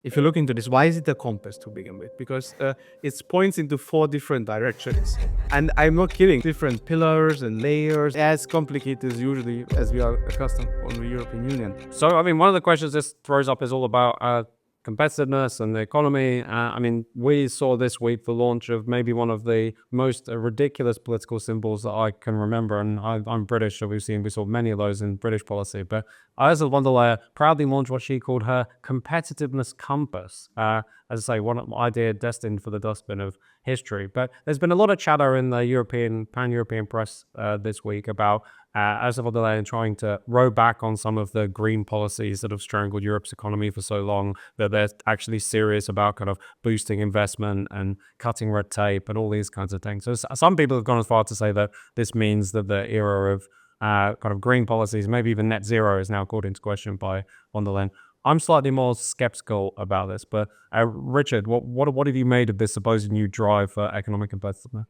If you look into this, why is it a compass to begin with? Because it points into 4 different directions. And I'm not kidding, different pillars and layers, as complicated as usually as we are accustomed on the European Union. So, I mean, one of the questions this throws up is all about competitiveness and the economy. I mean, we saw this week the launch of maybe one of the most ridiculous political symbols that I can remember. And I'm British, so we saw many of those in British policy. But Ursula von der Leyen proudly launched what she called her Competitiveness Compass. As I say, one idea destined for the dustbin of history. But there's been a lot of chatter in the pan-European press this week about Ursula von der Leyen trying to row back on some of the green policies that have strangled Europe's economy for so long, that they're actually serious about kind of boosting investment and cutting red tape and all these kinds of things. So some people have gone as far to say that this means that the era of kind of green policies, maybe even net zero, is now called into question by von der Leyen. I'm slightly more skeptical about this, but Richard, what have you made of this supposed new drive for economic competitiveness?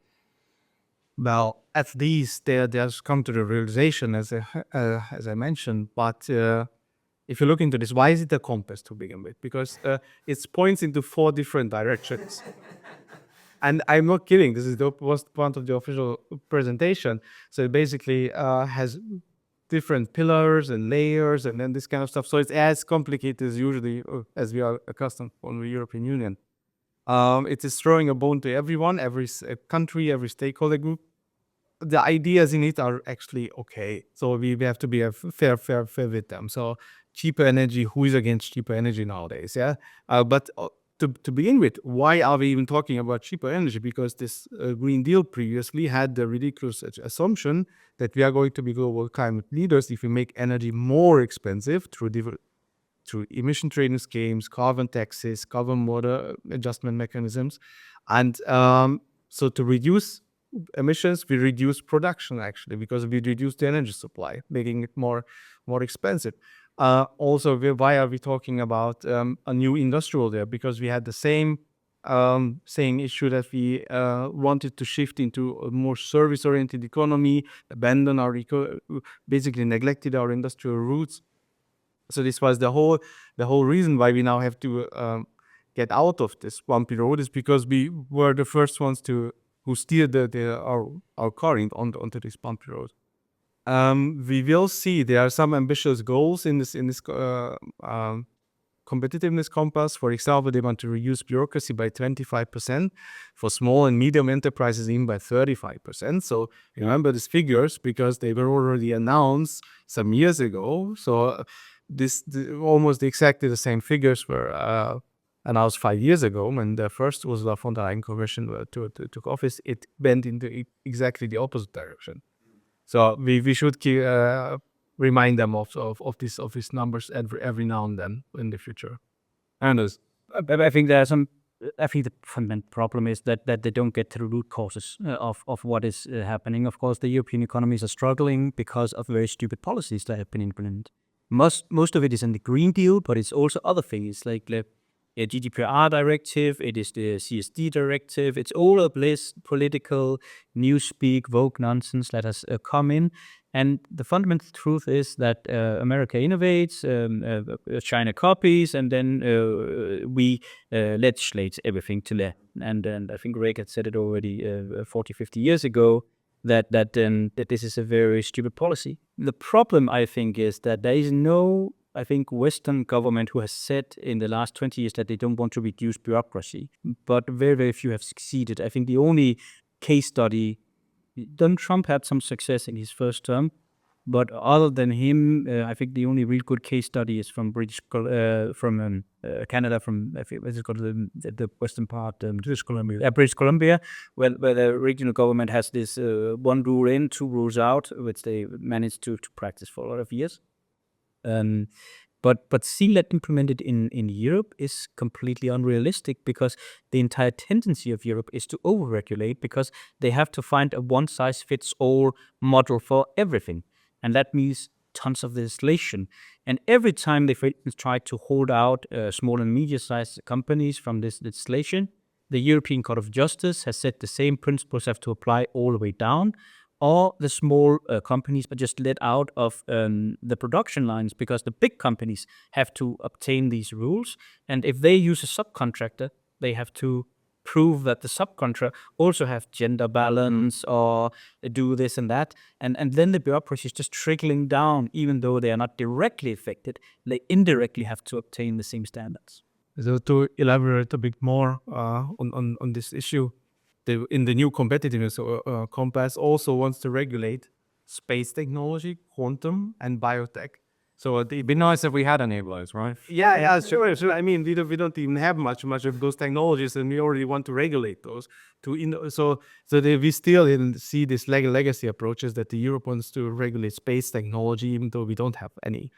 Well, at least they has come to the realization, as I mentioned. But if you look into this, why is it a compass to begin with? Because it points into 4 different directions. And I'm not kidding. This was part of the official presentation. So it basically has different pillars and layers and then this kind of stuff. So it's as complicated as usually as we are accustomed on the European Union. It is throwing a bone to everyone, every country, every stakeholder group. The ideas in it are actually okay. So we have to be fair with them. So cheaper energy, who is against cheaper energy nowadays? Yeah. But to begin with, why are we even talking about cheaper energy? Because this Green Deal previously had the ridiculous assumption that we are going to be global climate leaders if we make energy more expensive through emission trading schemes, carbon taxes, carbon border adjustment mechanisms. And so to reduce emissions, we reduce production actually, because we reduce the energy supply, making it more expensive. Also, why are we talking about a new industrial there? Because we had the same issue that we wanted to shift into a more service-oriented economy, basically neglected our industrial roots. So this was the whole reason why we now have to get out of this bumpy road, is because we were the first ones who steered our car onto this bumpy road. We will see there are some ambitious goals in this competitiveness compass. For example, they want to reduce bureaucracy by 25%, for small and medium enterprises even by 35%. So remember these figures because they were already announced some years ago. So almost exactly the same figures were announced 5 years ago when the first Ursula von der Leyen Commission took office. It went into exactly the opposite direction. So we should remind them of these numbers every now and then in the future. Anders? I think the fundamental problem is that they don't get to the root causes of what is happening. Of course, the European economies are struggling because of very stupid policies that have been implemented. Most of it is in the Green Deal, but it's also other things like the GDPR directive, it is the CSD directive. It's all of this political newspeak, woke nonsense that has come in. And the fundamental truth is that America innovates, China copies, and then we legislate everything to there. And I think Rick had said it already 40, 50 years ago, that this is a very stupid policy. The problem, I think, is that there is no, Western government who has said in the last 20 years that they don't want to reduce bureaucracy, but very, very few have succeeded. I think the only case study, Donald Trump had some success in his first term, but other than him, I think the only real good case study is from Canada, from what's it called, the western part, British Columbia. British Columbia, where the regional government has this one rule in, 2 rules out, which they managed to practice for a lot of years. But seeing that implemented in Europe is completely unrealistic, because the entire tendency of Europe is to overregulate, because they have to find a one-size-fits-all model for everything. And that means tons of legislation. And every time they, for instance, try to hold out small and medium-sized companies from this legislation, the European Court of Justice has said the same principles have to apply all the way down. or the small companies are just let out of the production lines because the big companies have to obtain these rules. And if they use a subcontractor, they have to prove that the subcontractor also have gender balance or do this and that. And then the bureaucracy is just trickling down, even though they are not directly affected, they indirectly have to obtain the same standards. So to elaborate a bit more on this issue, in the new competitiveness compass also wants to regulate space technology, quantum, and biotech. So It'd be nice if we had enablers, right? yeah, sure. I mean, we don't even have much of those technologies, and we already want to regulate those. We still see this legacy approaches that the Europe wants to regulate space technology, even though we don't have any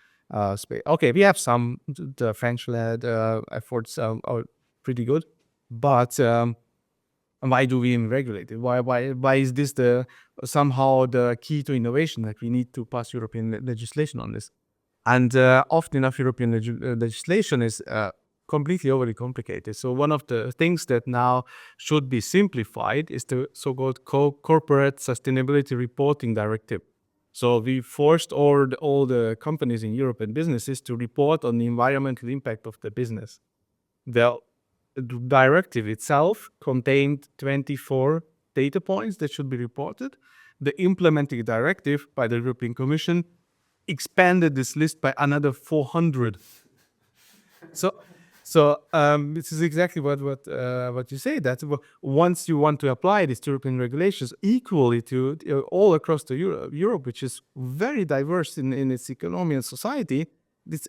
space. Okay, we have some. The French-led efforts are pretty good, but why do we even regulate it? Why is this somehow the key to innovation that we need to pass European legislation on this? And often enough, European legislation is completely overly complicated. So one of the things that now should be simplified is the so-called corporate sustainability reporting directive. So we forced all the companies in Europe and businesses to report on the environmental impact of the business. The directive itself contained 24 data points that should be reported. The implementing directive by the European Commission expanded this list by another 400. So this is exactly what you say, that once you want to apply these European regulations equally to all across the Europe, which is very diverse in its economy and society,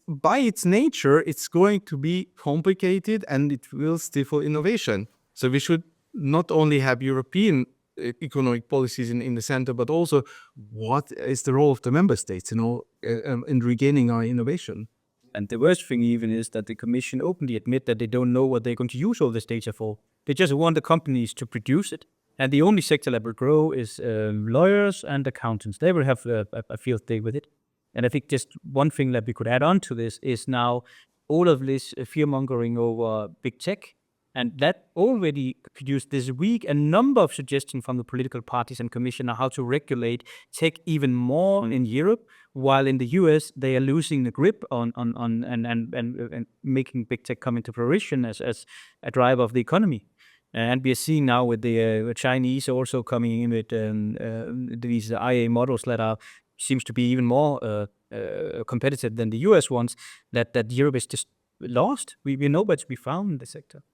by its nature, it's going to be complicated and it will stifle innovation. So we should not only have European economic policies in the center, but also what is the role of the member states in regaining our innovation. And the worst thing even is that the Commission openly admit that they don't know what they're going to use all this data for. They just want the companies to produce it. And the only sector that will grow is lawyers and accountants. They will have a field day with it. And I think just one thing that we could add on to this is now all of this fear-mongering over big tech. And that already produced this week a number of suggestions from the political parties and commission on how to regulate tech even more in Europe, while in the US they are losing the grip on and making big tech come into fruition as a driver of the economy. And we are seeing now with the Chinese also coming in with these IA models that seems to be even more competitive than the US ones, that Europe is just lost. We know where to be found in the sector.